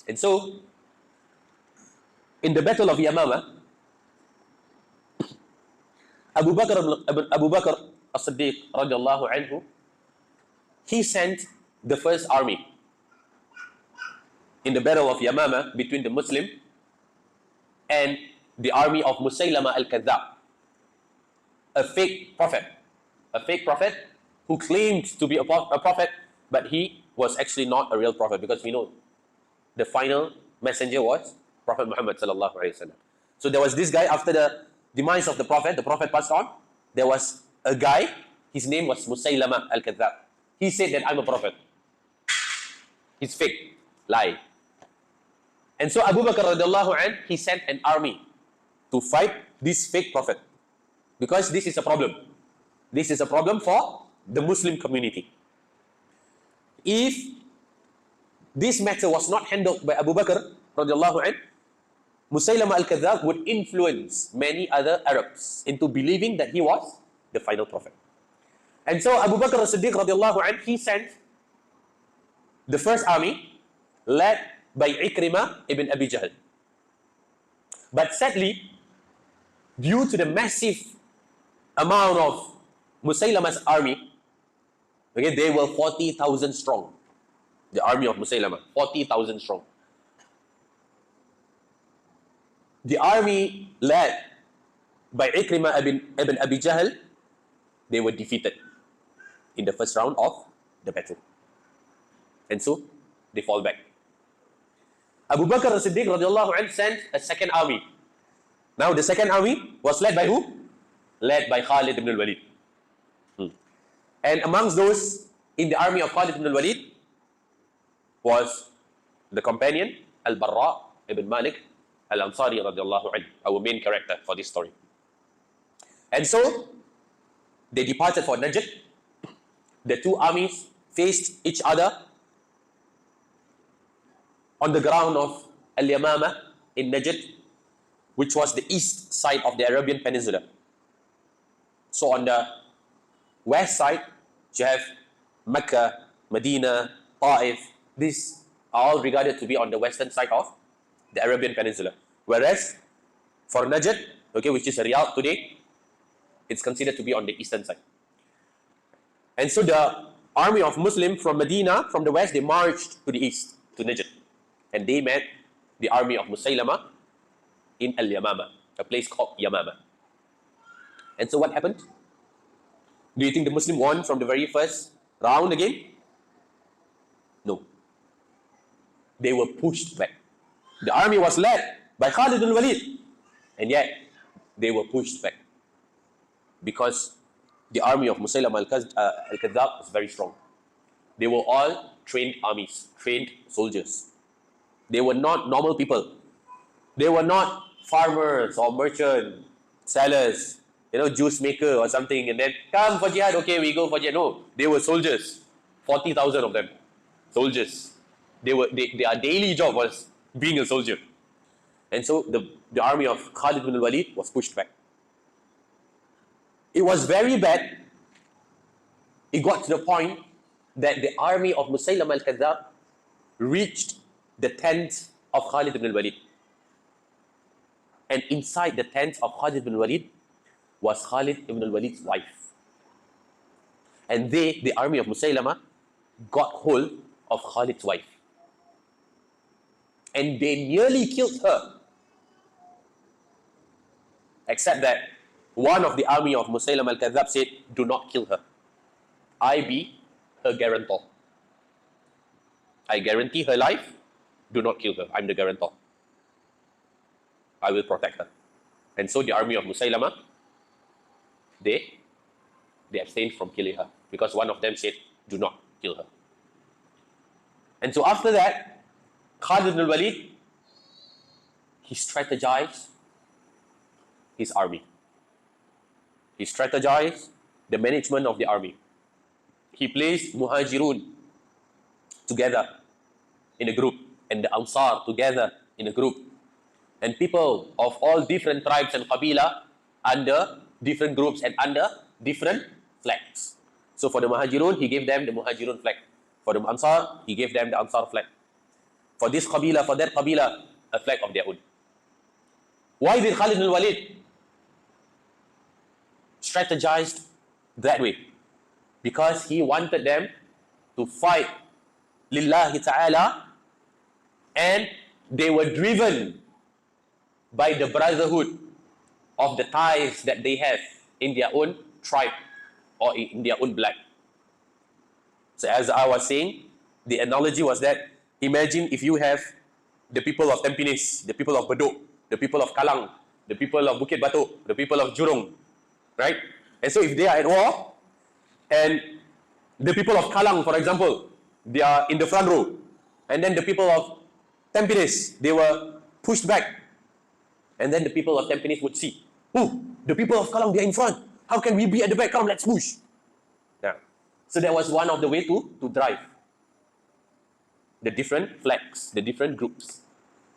And so, in the Battle of Yamama, Abu Bakr as-Siddiq radiallahu anhu, he sent the first army in the Battle of Yamama between the Muslim and the army of Musaylama al-Kadhab, a fake prophet who claimed to be a prophet, but he was actually not a real prophet, because we know the final messenger was Prophet Muhammad sallallahu alaihi wasallam. So there was this guy, after the demise of the prophet passed on. There was a guy, his name was Musaylama al-Kadhab. He said that I'm a prophet. It's fake, lie. And so Abu Bakr radiallahu anh, he sent an army to fight this fake prophet, because this is a problem. This is a problem for the Muslim community. If this matter was not handled by Abu Bakr radiallahu anh, Musaylama al-Kadhab would influence many other Arabs into believing that he was the final prophet. And so Abu Bakr as-Siddiq radiallahu anh, he sent the first army led by Ikrimah ibn Abi Jahl. But sadly, due to the massive amount of Musaylama's army, okay, they were 40,000 strong. The army of Musaylama, 40,000 strong. The army led by Ikrimah ibn Abi Jahl, they were defeated in the first round of the battle. And so, they fall back. Abu Bakr as-Siddiq radiallahu anh sent a second army. Now the second army was led by who? Led by Khalid ibn al-Walid. And amongst those in the army of Khalid ibn al-Walid was the companion Al-Barra ibn Malik al-Ansari radiallahu anh, our main character for this story. And so, they departed for Najd. The two armies faced each other on the ground of Al-Yamama in Najd, which was the east side of the Arabian Peninsula. So on the west side, you have Mecca, Medina, Ta'if. These are all regarded to be on the western side of the Arabian Peninsula. Whereas for Najd, okay, which is Riyadh today, it's considered to be on the eastern side. And so the army of Muslim from Medina, from the west, they marched to the east, to Najd. And they met the army of Musaylama in Al-Yamama, a place called Yamama. And so what happened? Do you think the Muslim won from the very first round again? No. They were pushed back. The army was led by Khalid al-Walid, and yet they were pushed back because the army of Musaylama al-Kadhab was very strong. They were all trained armies, trained soldiers. They were not normal people. They were not farmers or merchant, sellers, juice maker or something, and then come for jihad, okay, we go for jihad. No, they were soldiers, 40,000 of them, soldiers. Their daily job was being a soldier. And so the army of Khalid ibn al-Walid was pushed back. It was very bad. It got to the point that the army of Musaylama al-Kadhab reached the tent of Khalid ibn al-Walid. And inside the tent of Khalid ibn al-Walid was Khalid ibn al-Walid's wife. And the army of Musaylama, got hold of Khalid's wife. And they nearly killed her. Except that one of the army of Musaylama al-Kadhab said, do not kill her. I be her guarantor. I guarantee her life. Do not kill her. I'm the guarantor. I will protect her. And so the army of Musaylama, they abstained from killing her because one of them said, do not kill her. And so after that, Khalid ibn al-Walid, he strategized his army. He strategized the management of the army. He placed Muhajirun together in a group and the Ansar together in a group, and people of all different tribes and Qabila under different groups and under different flags. So for the Muhajirun, he gave them the Muhajirun flag. For the Ansar, he gave them the Ansar flag. For this qabila, for that qabila, a flag of their own. Why did Khalid bin Walid strategized that way? Because he wanted them to fight lillahi ta'ala, and they were driven by the brotherhood of the ties that they have in their own tribe or in their own blood. So as I was saying, the analogy was that imagine if you have the people of Tampines, the people of Bedok, the people of Kalang, the people of Bukit Batok, the people of Jurong, right? And so if they are at war, and the people of Kalang, for example, they are in the front row, and then the people of Tampines, they were pushed back, and then the people of Tampines would see, oh, the people of Kalang, they are in front. How can we be at the back? Come, let's push. Yeah. So that was one of the way to drive the different flags, the different groups.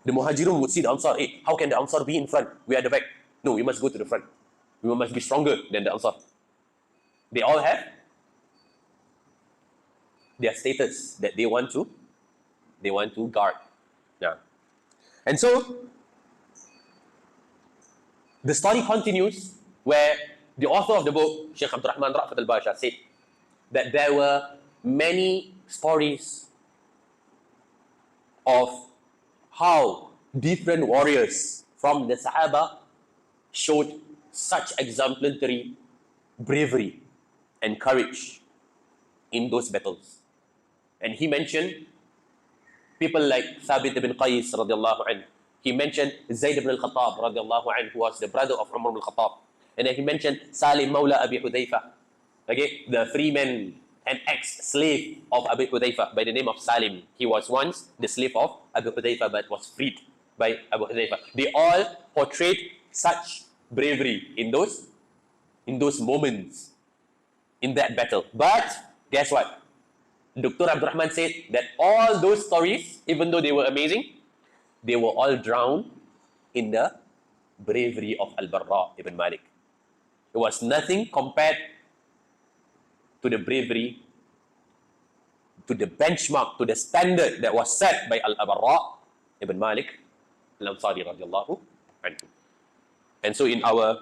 The Muhajirun would see the Ansar, hey, how can the Ansar be in front? We are at the back. No, we must go to the front. We must be stronger than the Ansar. They all have their status that they want to guard. Yeah. And so the story continues where the author of the book, Sheikh Abdul Rahman Ra'fat al-Basha, said that there were many stories of how different warriors from the Sahaba showed such exemplary bravery and courage in those battles. And he mentioned people like Thabit ibn Qais radiallahu anhu. He mentioned Zayd ibn al-Khattab radiallahu anhu, who was the brother of Umar ibn al-Khattab. And then he mentioned Salim Mawla Abi Hudayfa, okay, the freeman and ex-slave of Abi Hudayfa by the name of Salim. He was once the slave of Abu Hudayfa but was freed by Abu Hudayfa. They all portrayed such bravery in those moments in that battle. But guess what? Dr. Abdul Rahman said that all those stories, even though they were amazing, they were all drowned in the bravery of Al-Barra ibn Malik. It was nothing compared to the bravery, to the benchmark, to the standard that was set by Al-Barra ibn Malik al-Ansari radiallahu anhu. And so in our